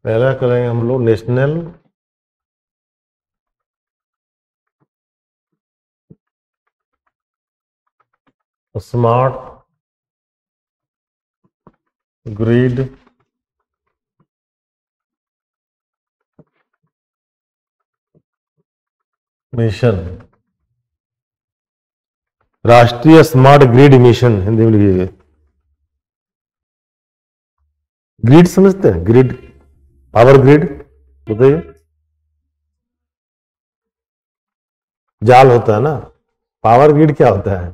पहला करेंगे हम लोग नेशनल स्मार्ट ग्रिड मिशन। राष्ट्रीय स्मार्ट ग्रिड मिशन हिंदी में लिखिए। ग्रिड समझते हैं? ग्रिड, पावर ग्रिड बताइए। जाल होता है ना। पावर ग्रिड क्या होता है?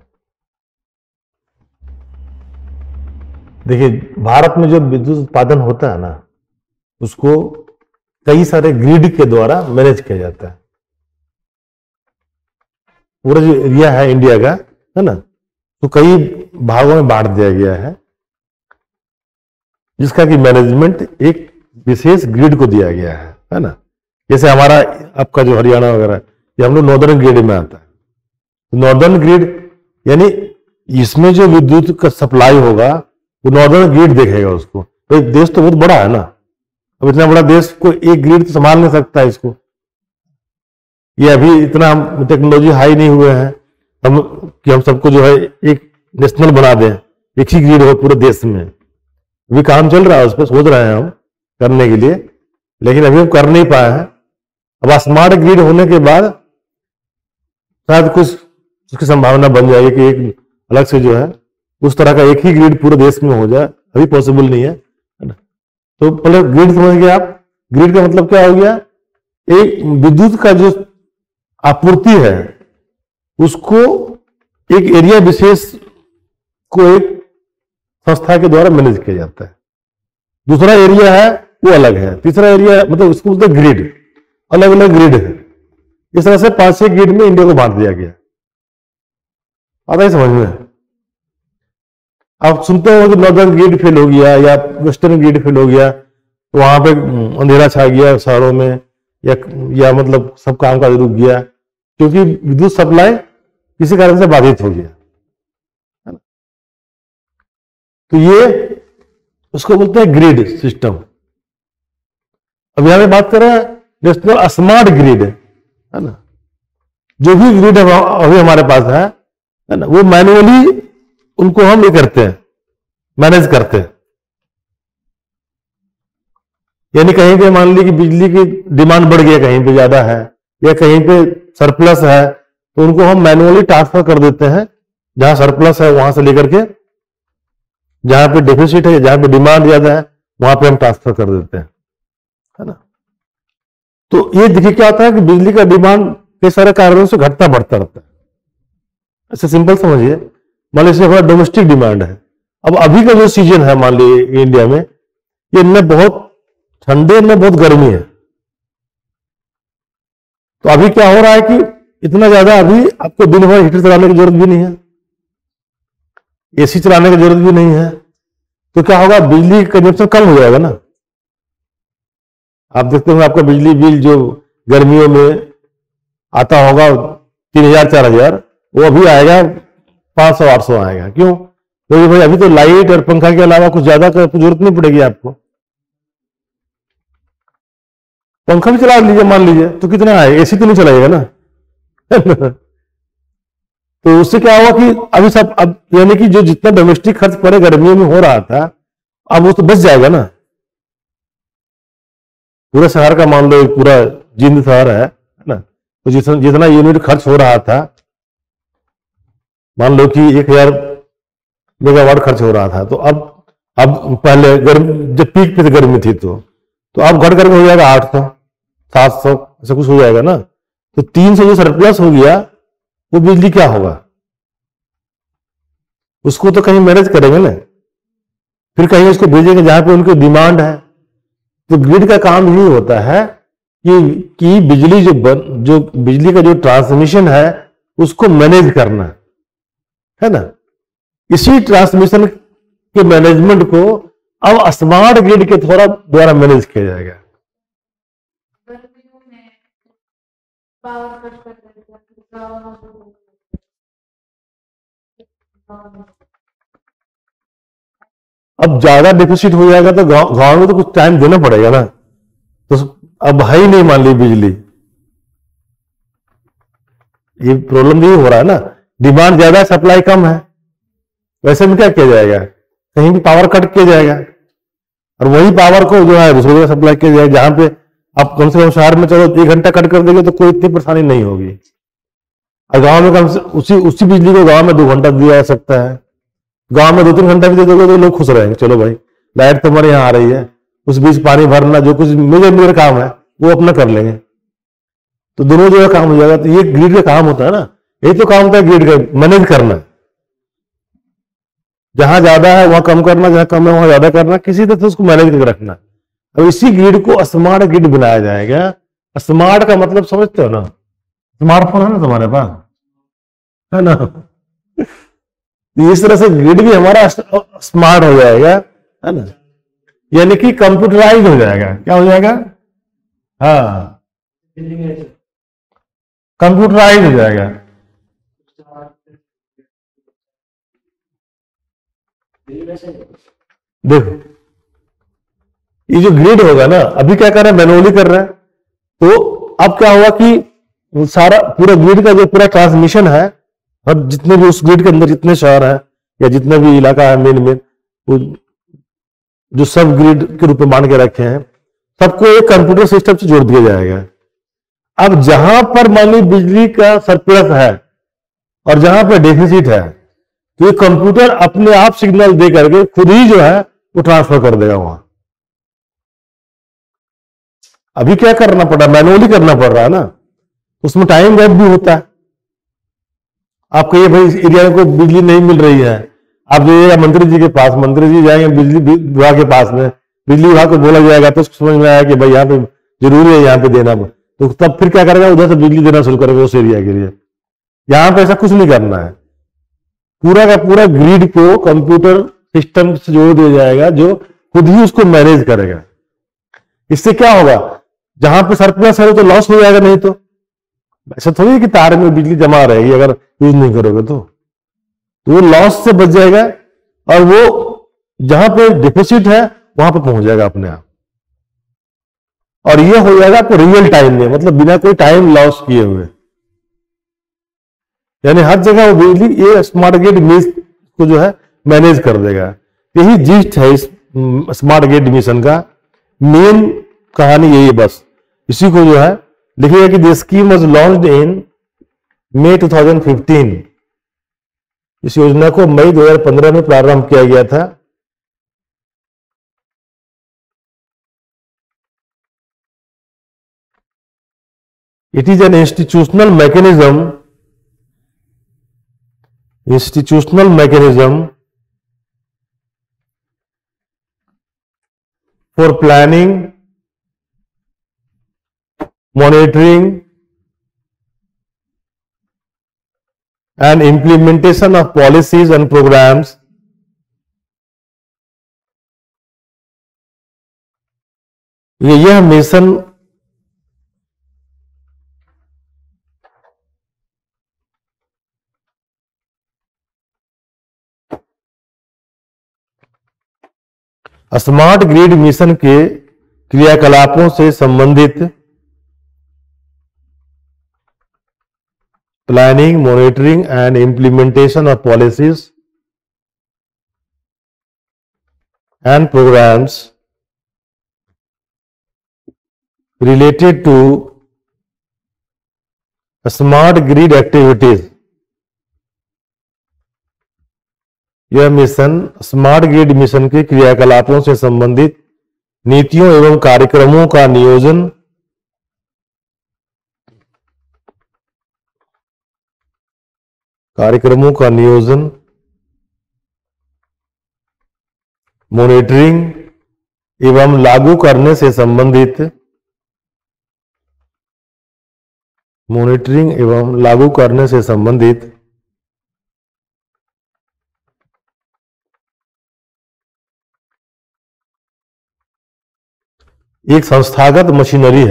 देखिए, भारत में जो विद्युत उत्पादन होता है ना, उसको कई सारे ग्रिड के द्वारा मैनेज किया जाता है। पूरा जो एरिया है इंडिया का, है ना, तो कई भागों में बांट दिया गया है, जिसका कि मैनेजमेंट एक विशेष ग्रिड को दिया गया है ना। जैसे हमारा आपका जो हरियाणा वगैरह, ये हम लोग नॉर्दर्न ग्रिड में आता है। नॉर्दर्न ग्रिड यानी इसमें जो विद्युत का सप्लाई होगा वो नॉर्दर्न ग्रिड देखेगा उसको। तो देश तो बहुत बड़ा है ना, अब इतना बड़ा देश को एक ग्रिड तो संभाल नहीं सकता है इसको। ये अभी इतना टेक्नोलॉजी हाई नहीं हुए हैं हम कि हम सबको जो है एक नेशनल बना दें, एक ही ग्रिड हो पूरे देश में। अभी काम चल रहा है, उस पर सोच रहे हैं हम करने के लिए, लेकिन अभी हम कर नहीं पाए हैं। अब स्मार्ट ग्रिड होने के बाद शायद कुछ उसकी संभावना बन जाएगी कि एक अलग से जो है उस तरह का एक ही ग्रिड पूरे देश में हो जाए। अभी पॉसिबल नहीं है ना। तो पहले ग्रिड समझ गए आप। ग्रिड का मतलब क्या हो गया? एक विद्युत का जो आपूर्ति है उसको एक एरिया विशेष को एक संस्था के द्वारा मैनेज किया जाता है। दूसरा एरिया है वो अलग है। तीसरा एरिया मतलब उसको बोलते हैं ग्रिड। अलग अलग ग्रिड है। इस तरह से 5-6 ग्रिड में इंडिया को बांट दिया गया। आता है समझ में? आप सुनते हो कि नॉर्दर्न ग्रिड फेल हो गया या वेस्टर्न ग्रिड फेल हो गया, तो वहां पे अंधेरा छा गया शहरों में, या मतलब सब काम काज रुक गया क्योंकि विद्युत सप्लाई किसी कारण से बाधित हो गया। तो ये उसको बोलते हैं ग्रिड सिस्टम। अब यहां पे बात कर रहे हैं नेशनल स्मार्ट ग्रिड, है ना। जो भी ग्रिड अभी हमारे पास है ना, वो मैन्युअली उनको हम ये करते हैं, मैनेज करते हैं। यानी कहीं पे मान ली कि बिजली की डिमांड बढ़ गई, कहीं पे ज्यादा है या कहीं पे सरप्लस है, तो उनको हम मैन्युअली ट्रांसफर कर देते हैं। जहां सरप्लस है वहां से लेकर के जहां पे डेफिसिट है, जहां पे डिमांड ज्यादा है, वहां पे हम ट्रांसफर कर देते हैं, है ना। तो ये देखिए क्या होता है कि बिजली का डिमांड कई सारे कारणों से घटता बढ़ता रहता है। ऐसे सिंपल समझिए, मान लीजिए हमारा डोमेस्टिक डिमांड है। अब अभी का जो सीजन है मान लीजिए इंडिया में, ये इनमें बहुत ठंडे, इनमें बहुत गर्मी है। तो अभी क्या हो रहा है कि इतना ज्यादा अभी आपको दिन भर हीटर चलाने की जरूरत भी नहीं है, एसी चलाने की जरूरत भी नहीं है। तो क्या होगा, बिजली का कंजप्शन कम हो जाएगा ना। आप देखते होंगे आपका बिजली बिल जो गर्मियों में आता होगा 3000-4000, वो अभी आएगा 500-800 आएगा। क्यों? क्योंकि भाई अभी तो लाइट और पंखा के अलावा कुछ ज्यादा जरूरत नहीं पड़ेगी आपको। पंखा भी चला लीजिए मान लीजिए तो कितना आएगा, एसी तो नहीं चलाएगा ना। तो उससे क्या हुआ कि अभी सब, अब यानी कि जो जितना डोमेस्टिक खर्च पहले गर्मियों में हो रहा था, अब वो तो बच जाएगा ना। पूरे शहर का मान लो पूरा जिंद शहर है ना, तो जितना यूनिट खर्च हो रहा था, मान लो कि 1000 मेगावाट खर्च हो रहा था, तो अब पहले गर्मी जब पीक पे गर्मी थी तो अब घट करके हो जाएगा 800-700 ऐसा कुछ हो जाएगा ना। तो 300 जो सरप्लस हो गया वो बिजली क्या होगा, उसको तो कहीं मैनेज करेंगे ना, फिर कहीं उसको भेजेंगे जहां पे उनकी डिमांड है। तो ग्रिड का काम यही होता है कि बिजली जो बिजली का जो ट्रांसमिशन है उसको मैनेज करना, है ना। इसी ट्रांसमिशन के मैनेजमेंट को अब स्मार्ट ग्रिड के द्वारा मैनेज किया जाएगा। अब ज्यादा डेफिसिट हो जाएगा तो गांव में तो कुछ टाइम देना पड़ेगा ना। अब है ही नहीं मान ली बिजली, ये प्रॉब्लम ये हो रहा है ना, डिमांड ज्यादा है सप्लाई कम है, वैसे में क्या किया जाएगा, कहीं भी पावर कट किया जाएगा और वही पावर को जो है दूसरी जगह सप्लाई किया जाएगा, जहां पे आप कम से कम शहर में चलो 1 घंटा कट कर देंगे तो कोई इतनी परेशानी नहीं होगी, और गांव में कम से उसी उसी बिजली को गांव में 2 घंटा दिया जा सकता है, गांव में 2-3 घंटा भी दे दोगे तो लोग खुश रहेंगे, चलो भाई लाइट तो हमारे यहाँ आ रही है, उस बीच पानी भरना जो कुछ मेजर मेजर काम है वो अपना कर लेंगे, तो दोनों जगह काम हो जाएगा। तो ये ग्रिड का काम होता है ना, यही तो काम होता है ग्रिड का, मैनेज करना, जहां ज्यादा है वहां कम करना, जहां कम है वहां ज्यादा करना, किसी तरह से उसको मैनेज करके रखना। अब इसी ग्रिड को स्मार्ट ग्रिड बनाया जाएगा। स्मार्ट का मतलब समझते हो ना, स्मार्टफोन है ना तुम्हारे पास, है ना, इस तरह से ग्रिड भी हमारा स्मार्ट हो जाएगा, है ना, यानी कि कंप्यूटराइज हो जाएगा। क्या हो जाएगा, हाँ कंप्यूटराइज हो जाएगा। देखो ये जो ग्रिड होगा ना, अभी क्या कर रहा है, मैनुअली कर रहा है, तो अब क्या होगा कि सारा पूरा ग्रिड का जो पूरा ट्रांसमिशन है, और जितने भी उस ग्रिड के अंदर जितने शहर हैं या जितने भी इलाका है मेन मेन, जो सब ग्रिड के रूप में मान के रखे हैं, सबको एक कंप्यूटर सिस्टम से जोड़ दिया जाएगा। अब जहां पर मान ली बिजली का सरप्लस है और जहां पर डेफिसिट है, तो ये कंप्यूटर अपने आप सिग्नल दे करके खुद ही जो है वो ट्रांसफर कर देगा वहां। अभी क्या करना पड़ रहा है, मैनुअली करना पड़ रहा है ना, उसमें टाइम गैप भी होता है। आप कहिए भाई इस एरिया को बिजली नहीं मिल रही है, आप जाइएगा मंत्री जी के पास, मंत्री जी जाएंगे बिजली विभाग के पास में, बिजली विभाग को बोला जाएगा तो उसको समझ में आया कि भाई यहाँ पे जरूरी है यहाँ पे देना, तो तब फिर क्या करेगा, उधर से बिजली देना शुरू करेगा उस एरिया के लिए। यहां पे ऐसा कुछ नहीं करना है, पूरा का पूरा ग्रिड को कंप्यूटर सिस्टम से जोड़ दिया जाएगा जो खुद ही उसको मैनेज करेगा। इससे क्या होगा, जहां पे सरप्लस है तो लॉस हो जाएगा, नहीं तो ऐसा थोड़ी है कि तार में बिजली जमा रहेगी अगर यूज नहीं करोगे तो वो लॉस से बच जाएगा, और वो जहां पे डिफिसिट है वहां पे पहुंच जाएगा अपने आप, और ये हो जाएगा आपको रियल टाइम में, मतलब बिना कोई टाइम लॉस किए हुए, यानी हर जगह वो बिजली ये स्मार्ट ग्रिड मिशन को जो है मैनेज कर देगा। यही जिस्ट है इस स्मार्ट ग्रिड मिशन का, मेन कहानी यही है बस। इसी को जो है लिखिएगा कि this scheme was launched in May 2015, इस योजना को मई 2015 में प्रारंभ किया गया था। It is an institutional mechanism for planning, monitoring and implementation of policies and programs यह मिशन स्मार्ट ग्रिड मिशन के क्रियाकलापों से संबंधित planning, monitoring and implementation of policies and programs related to smart grid activities. यह mission smart grid mission के क्रियाकलापों से संबंधित नीतियों एवं कार्यक्रमों का नियोजन, मॉनिटरिंग एवं लागू करने से संबंधित एक संस्थागत मशीनरी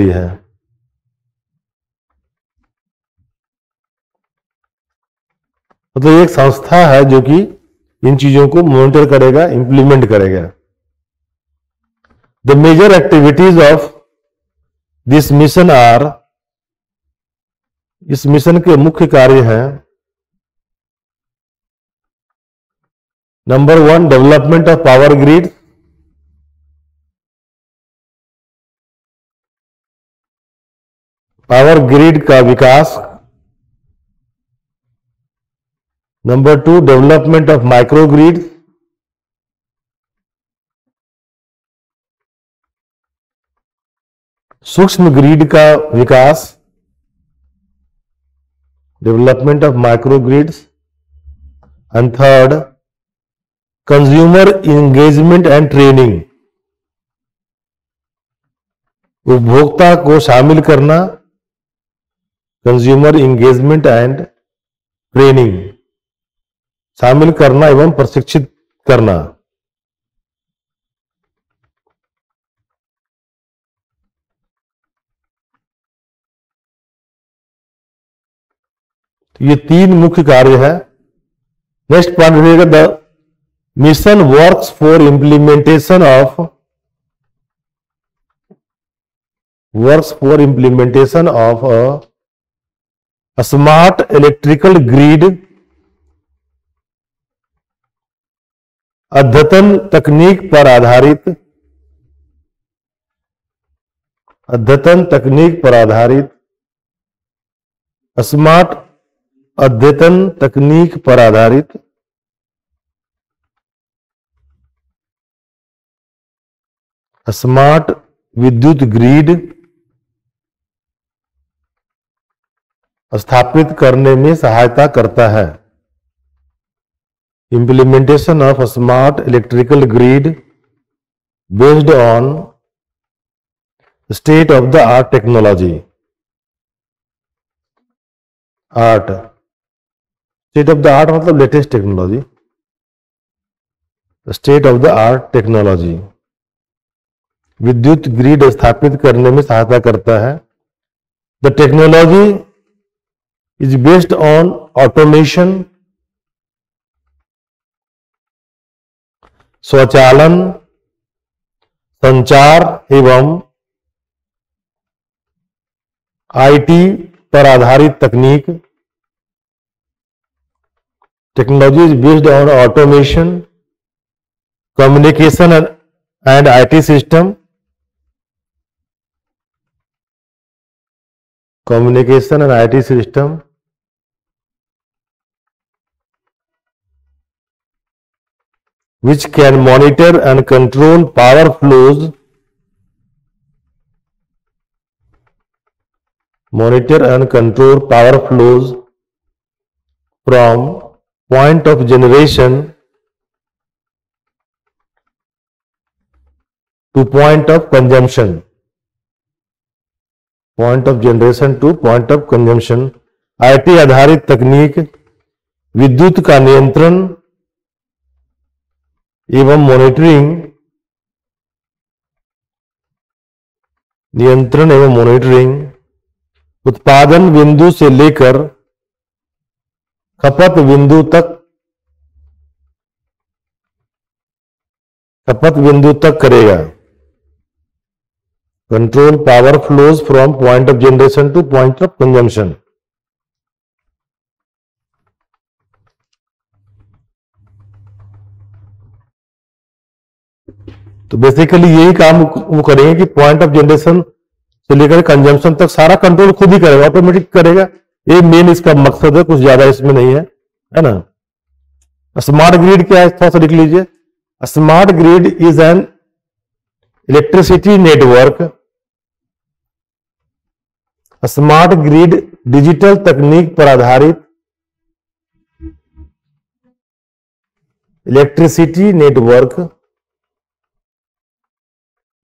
है। मतलब एक संस्था है जो कि इन चीजों को मॉनिटर करेगा, इंप्लीमेंट करेगा। The major activities of this mission are, इस मिशन के मुख्य कार्य हैं, number 1 development of power grid, power grid का विकास, number 2 development of micro grid, सूक्ष्म ग्रिड का विकास, development of micro grids, and third consumer engagement and training, उपभोक्ता को शामिल करना, कंज्यूमर इंगेजमेंट एंड ट्रेनिंग, शामिल करना एवं प्रशिक्षित करना। तो ये 3 मुख्य कार्य है। नेक्स्ट पॉइंट रहेगा, the mission works for implementation of a smart electrical grid, अद्यतन तकनीक पर आधारित स्मार्ट, अद्यतन तकनीक पर आधारित स्मार्ट विद्युत ग्रिड स्थापित करने में सहायता करता है। Implementation of smart electrical grid based on state of the art technology. State of the art मतलब latest technology, state of the art technology विद्युत ग्रिड स्थापित करने में सहायता करता है। The technology is based on automation, स्वचालन, संचार एवं आईटी पर आधारित तकनीक। Technology is based on automation, communication and IT system, communication and IT system, which can monitor and control power flows, from point of generation to point of consumption, IT आधारित तकनीक विद्युत का नियंत्रण एवं मॉनिटरिंग, उत्पादन बिंदु से लेकर खपत बिंदु तक करेगा। Control power flows from point of generation two point of consumption. तो बेसिकली यही काम वो करेंगे कि पॉइंट ऑफ जनरेशन से लेकर कंजम्पशन तक सारा कंट्रोल खुद ही करेगा, ऑटोमेटिक करेगा। ये मेन इसका मकसद है, कुछ ज्यादा इसमें नहीं है ना। स्मार्ट ग्रिड क्या है, थोड़ा सा लिख लीजिए। Smart grid is an electricity network. Smart grid digital तकनीक पर आधारित electricity network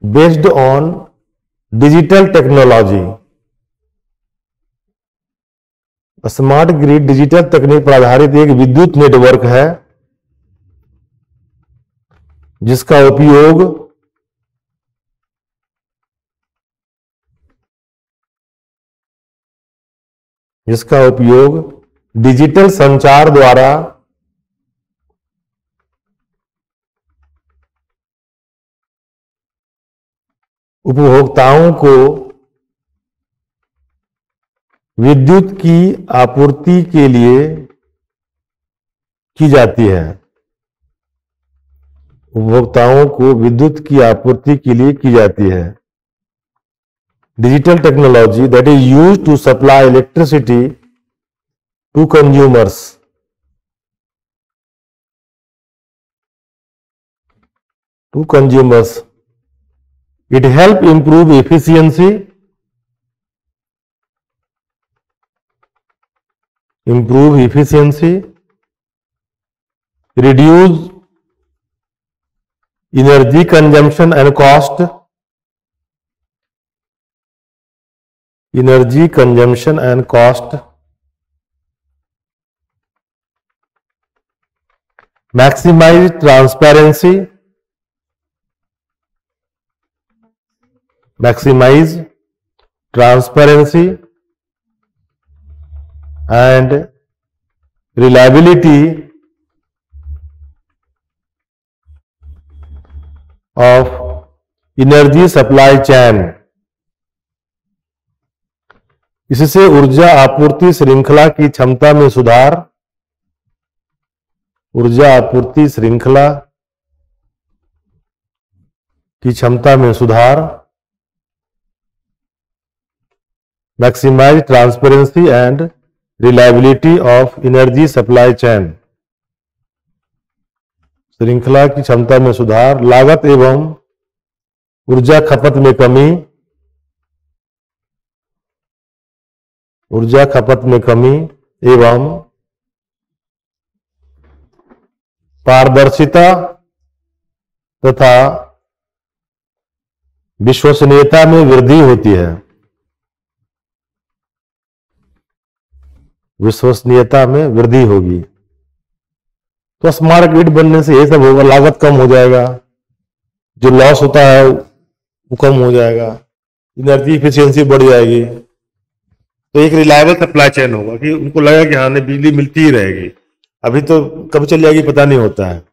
based on digital technology. Smart grid digital तकनीक पर आधारित एक विद्युत नेटवर्क है जिसका उपयोग डिजिटल संचार द्वारा उपभोक्ताओं को विद्युत की आपूर्ति के लिए की जाती है। उपभोक्ताओं को विद्युत की आपूर्ति के लिए की जाती है। Digital technology that is used to supply electricity to consumers. It help improve efficiency, reduce energy consumption and cost, maximize transparency, and reliability of energy supply chain। इससे ऊर्जा आपूर्ति श्रृंखला की क्षमता में सुधार, maximize transparency and reliability of energy supply chain। श्रृंखला की क्षमता में सुधार, लागत एवं ऊर्जा खपत में कमी, एवं पारदर्शिता तथा विश्वसनीयता में वृद्धि होती है। होगी तो स्मार्ट ग्रिड बनने से ये सब होगा, लागत कम हो जाएगा, जो लॉस होता है वो कम हो जाएगा, एनर्जी इफिशियंसी बढ़ जाएगी, तो एक रिलायबल सप्लाई चेन होगा कि उनको लगेगा कि हाँ नहीं बिजली मिलती ही रहेगी। अभी तो कब चल जाएगी पता नहीं होता है।